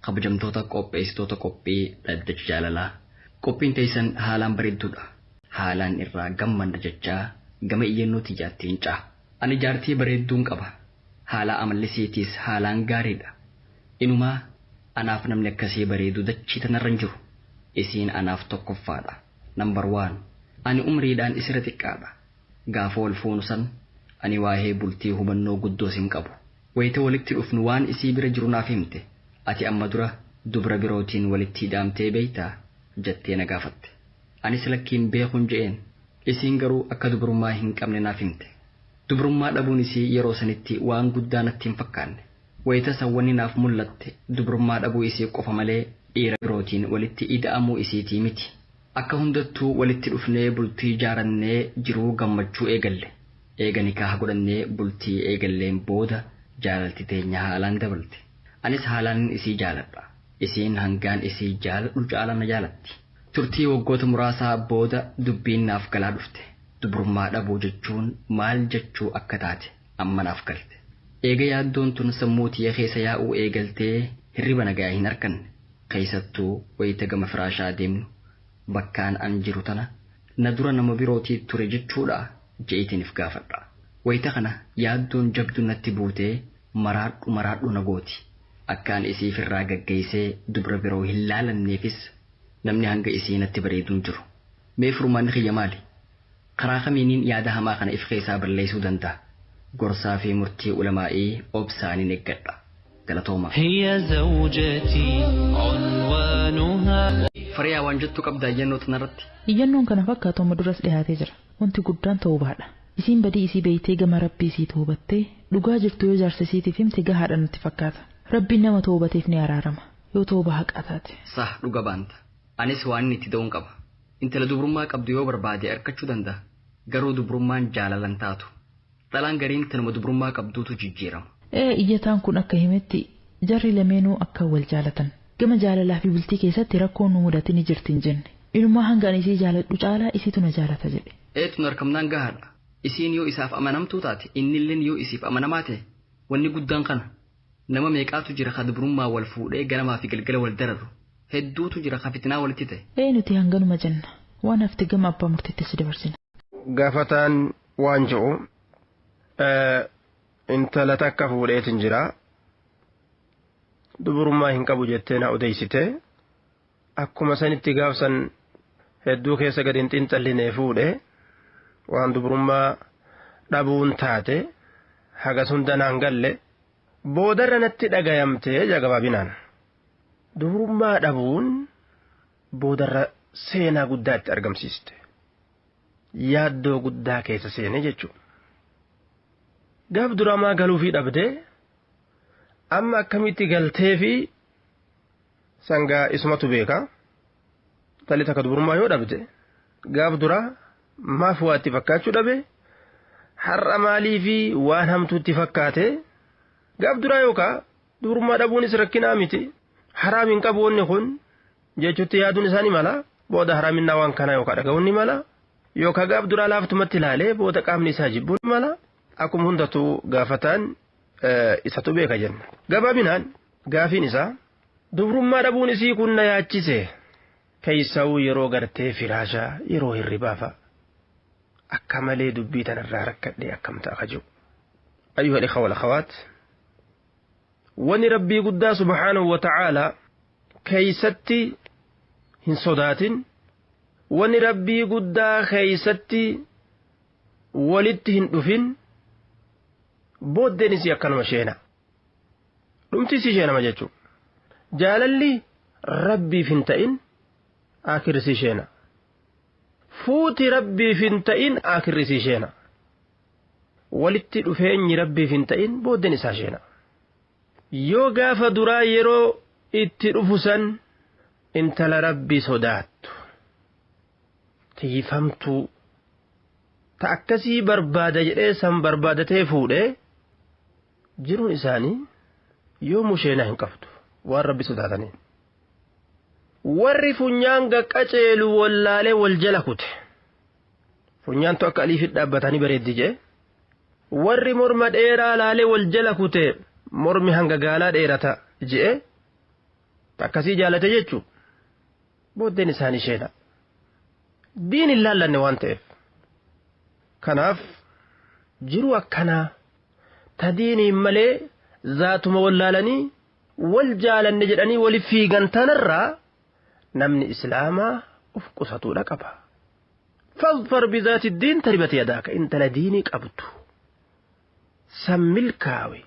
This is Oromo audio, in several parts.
kabajamtoota qopheessitoota qophii dhaddacha jaalalaa. Qophiin teessan haalaan bareedduudha. Haalaan irraa gammanna jechaa gama iyyannootti jaattiin caa. Ani jaartii bareedduun qaba. Haala amallisiitiis haalaan gaariidha. Inumaa anaaf namni akkasii bareedu dachii tanarra hin jiru. Isiin anaaf tokkoffaadha. Number 1. Ani umriidhaan isira xiqqaadha. Gaafa wal fuunu san ani waa'ee bultii hubannoo guddoo sin qabu. Wayita walitti dhufnu waan isii bira jiru naaf himte. Ati amma dura dubra birootiin walitti hidhaamtee beeytaa jettee na gaafatte. Anis lakkiin beekuun je'een. Isiin garuu akka dubrummaa hin qabne naaf himte. Dubrummaa dhabuun isii yeroo sanitti waan guddaa natti hin fakkaanne. Wayita sawwanni naaf mul'atte dubrummaa dhabuu isii qofa malee dhiira birootiin walitti ida'amuu isiitii miti. Akka hundattuu walitti dhufnee bultii jaarannee jiruu gammachuu eegalle. Eega nikaaha godhannee bultii eegalleen booda jaalalti teenya haalaan dabalte. Anis haalaan isii jaaladha. Isiin hangaan isii jaaladhu caalaan na jaalatti. Turtii waggoota muraasaa booda dubbiin naaf galaa dhufte. Dubrummaa dhabuu jechuun maal jechuu akka taate amma naaf galte. Eega yaaddoon tun sammuutii keessa yaa'uu eegaltee hirriba nagaa hin arganne. Keessattuu wayita gama firaashaa deemnu bakkaan an jiru tana na dura nama birootii ture jechuudha je'itiniif gaafadha. Wayita kana yaaddoon jabdu natti buutee maraadhu na gooti. Akkaan isiif irraa gaggeessee dubra biroo hin laalanneefis namni hanga isii natti bareeduun jiru. Mee furmaanni kiyya maali? Karaa kamiiniin yaada hamaa kana if keessaa balleessuu danda'a? Gorsaa fi murtii ulamaa'ii obsaaniin eeggadha. Galatooma. هي زوجتي عنوانها. Fariyaa waan jettu qabdaa iyyannoo tanarratti. Iyyannoon kana fakkaatu amma duras dhiyaatee jira. Wanti guddaan tawbaadha. Isiin badii isii beeytee gama rabbii isii tawbattee dhugaa jirtu yoo jaarsa isiitiif himte gahaadha natti fakkaata. Rabbiin nama tawbateef ni araarama yoo tawba haqaa taate. Sah dhuga baanta. Anis waan inni itti da'uun qaba. Intala dubrummaa qabdu yoo barbaade argachuu danda'a. Garuu dubrummaan jaalalan taatu. Dhalaan gariin tanuma dubrummaa qabduutu jijjiirama. Iyyataan kun akka himetti jarri lameenuu akka wal jaalatan. Gama jaalalaa fi bultii keessatti rakkoon nu mudate ni jirti hin jenne. Inumaa hangaan isii jaaladhu caalaa isiitu na jaalata jedhe. Tun harkamnaan gahaadha. Isiin yoo isaaf amanamtuu taate innilleen yoo isiif amanamaa ta'e wanni guddaan kana. Nama meeqaatu jira ka dubrummaa wal fuudhee ganamaa fi galgala wal dararu. Hedduutu jira ka fitinaa walitti ta'e. Nuti hanganuma jenna. Waan hafte gama abbaa murtiitti si dabarsina. Gaafataan waan jedhu intala takka fuudheetin jira. Dubrummaa hin qabu jettee na odeessite. Akkuma sanitti gaafsan hedduu keessa gadi hin xinxallinee fuudhe waan dubrummaa dhabuun taate haga sundanaan galle boodarra natti dhagayamtee jagabaabinaan. Dubrummaa dhabuun boodarra seenaa guddaa itti argamsiiste. Yaaddoo guddaa keessa seene jechuudha. Gaaf duramaa galuufii dhabdee amma akkamitti galtee fi sangaa isumatu beeka. Talli takka dubrummaa yoo dhabde gaaf duraa maaf waa itti fakkaachuu dhabe har'a maalii fi waan hamtuutti fakkaate gaaf duraa yookaan dubrummaa dhabuunis rakkinaa miti. Haraam hin qabu wanni kun jechuutti yaaduun isaanii mala booda haraaminaa waan kanaa yookaan dhaga'uun ni mala yookaan gaaf duraa laaftumatti ilaalee booda qaamni isaa jibbuun ni mala akkuma hundatu gaafataan isatu beeka jenna. Gabaabinaan gaafiin isaa dubrummaa dhabuun isii kun na yaachise keessawuu yeroo gartee firaashaa yeroo hirribaafa akka malee dubbii tanarraa rakkadhee akkam ta'a jiru. Ayyuha al-ikhwa wal akhawaat wani rabbii guddaa subhaanahu wa ta'aalaa keeysatti hin sodaatin wani rabbii guddaa keeysatti walitti hin dhufin booddeen isii akkanuma sheena dhumti isii sheenama jechuudha. Jaalalli rabbiif hin ta'in aakirri isii sheena. Fuuti rabbiif hin ta'in aakirri isii sheena. Walitti dhufeenyi rabbiif hin ta'in booddeen isaa sheena. Yoo gaafa duraa yeroo itti dhufu san intala rabbii sodaattu tiifamtuu ta akkasii barbaada jedhee san barbaadatee fuudhee jiruun isaanii yoo musheenaa hin qabdu waan rabbi sodaataniin. Warri funyaan qaceelu wallaalee wal jala kute funyaantu akka aliifit dhaabbatanii bareeddi jee warri morma dheeraa laalee wal jala kute mormi hanga gaalaa dheerata je'e akkasii jaalate jechuun booddeen isaanii sheedha diin hin laallanne waan ta'eef kanaaf jiru akkanaa ta diiniin malee zaatuma wallaalanii wal jaalanne jedhanii waliif fiigan tanarraa namni islaamaa uf qusatuudha qaba. فاظفر بذات الدين تربت يداك انت لديني قبض سن ملكاوي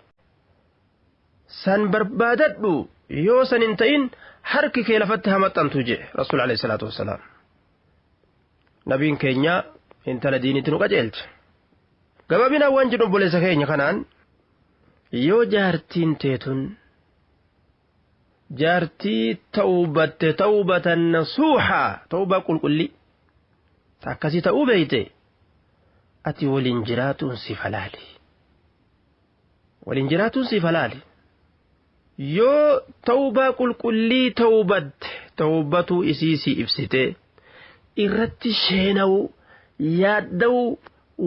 سن برباددو يو سن انتين حركي كي لفتها متن تجي رسول عليه الصلاة والسلام نبين كينيا انت لديني تنوك جيلت قبابنا وانجنو بوليسا كينيا خنان يو جارتين تيتون جارتي توبة نصوحة توبة قل akkasii ta'uu beeyte ati waliin jiraatuun si falaali waliin jiraatuun si falaali yoo tawbaa qulqullii tawbatte tawbatuu isii si ibsite irratti sheenawu yaaddawu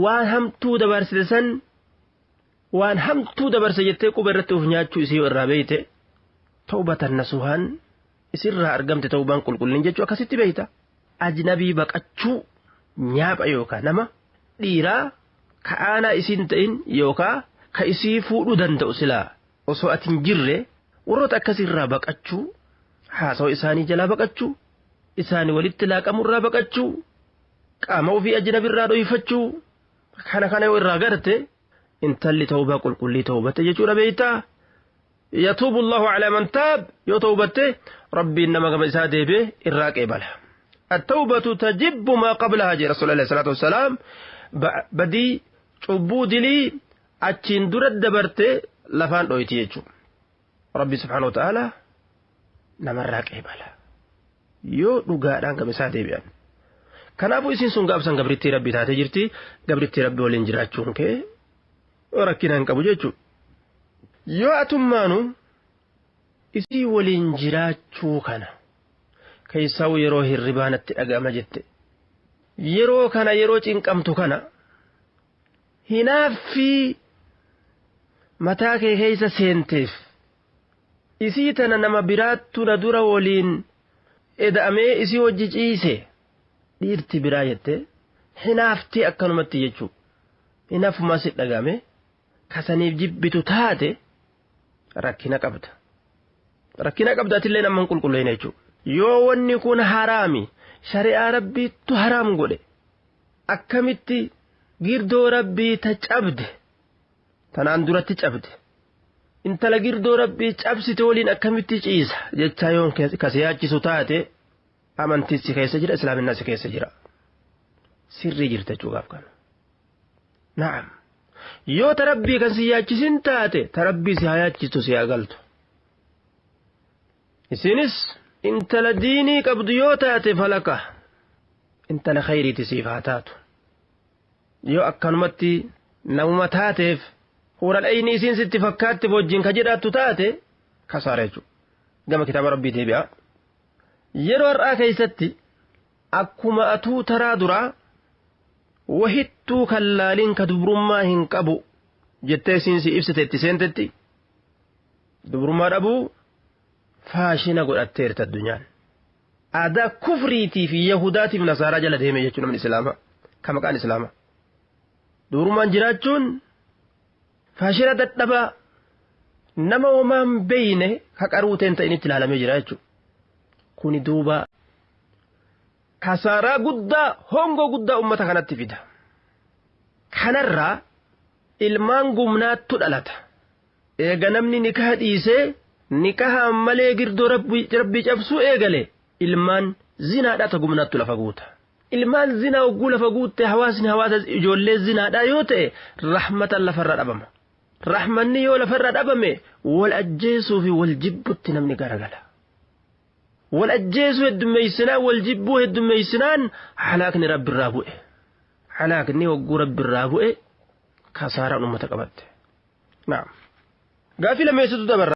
waan hamtuu dabarsite san waan hamtuu dabarse jettee quba irratti uf nyaachuu isii irraa beeyte tawbatan nasuhaan isirraa argamte tawbaan qulqulliin jechuu akkasitti beeyta ajnabii baqachuu nyaapha yookaan nama dhiiraa ka aanaa isiin ta'in yookaan ka isii fuudhuu danda'u silaa osoo ati hin jirre warroota akkasirraa baqachuu haasawaa isaanii jalaa baqachuu isaanii walitti laaqamurraa baqachuu qaama ofii ajnabirraa dhoyfachuu kana yoo irraa garte intalli tawbaa qulqullii tawbate jechuudha beeytaa yatuubu Allahu calaa man taab yoo tawbatte rabbiin nama gama isaa deebee irraa qeebala. التوبة تجب ما قبلها جي رسول الله صلى الله عليه وسلم بدي عبود لي أتشين درد دبرت لفان دويتيجو ربي سبحانه وتعالى نمرك إبالا يو نغادان كمساتي بيان كنافو إسين سن غابسان غبرتي ربي تاتي جرتي غبرتي ربي ولين جراچون كي وركينان كبو جيچو يو أتمانو إسي ولين جراچو كنا كيساو يرو هربانت أقام جت يرو كان يرو تنقمت كان هنا في متاك هيس سينتف إسيتنا نما برات ندور ولين إذا أمي إسي وجج إيسي ديرت برايت هنا فتي أكنمت يجو هنا فما سيد أقامي كسانيف جبتو تاتي ركينا قبضة اللي نمان كل كلين يجو yoo wanni kun haraami shari'aa rabbiitu haraam godhe akkamitti girdoo rabbii ta cabde tanaan duratti cabde intala girdoo rabbii cabsite waliin akkamitti ciisa jechaa yoon kasi yaachisu taate amantii si keessa jira islaaminaa si keessa jira sirrii jirta jechuudhaaf kana naam yoo ta rabbii kan si yaachisin taate ta rabbii si yaachistu si agaltu isinis انت لديني قبض يوتات فلكه انت لخيري تسيفاتات يو اكنمتي نومتاتف هورا الايني سين ست فكات بوجين كجرات تاتي كسارجو كما كتاب ربي تبع يرو رأى كيستي اكما اتو ترادرا وهتو كلالين كدبرما هنكبو جتي سين سي افستي سنتتي دبرما ابو فاشنا godhatteerta addunyaan aadaa kufriitii fi yahudaatiif nasaaraa jala deeme jechuun namni islaamaa kan maqaan islaamaa durumaan jiraachuun faashina dadhabaa nama homaan beeyne haqaruuteen ta'in itti ilaalamee jira jechuudha kuni duuba kasaaraa guddaa hongoo guddaa ummata kanatti fida kanarraa ilmaan gumnaattu dhalata eega namni nikaha dhiisee nikaha malee girdoo rabbii cabsuu eegale ilmaan zinaadhaa ta gumnaattu lafa guuta ilmaan zinaa ogguu lafa guutte hawaasni hawaasa ijoollee zinaadhaa yoo ta'e rahmatan lafarra dhabama rahmanni yoo lafarra dhabame wal ajjeesuu fi wal jibbutti namni garagala wal ajjeesuu heddummeeysinaan wal jibbuu heddummeeysinaan halaakni rabbirraa bu'e halaakni ogguu rabbirraa bu'e kasaaraan ummata qabatte naam gaafii lameessitu dabarra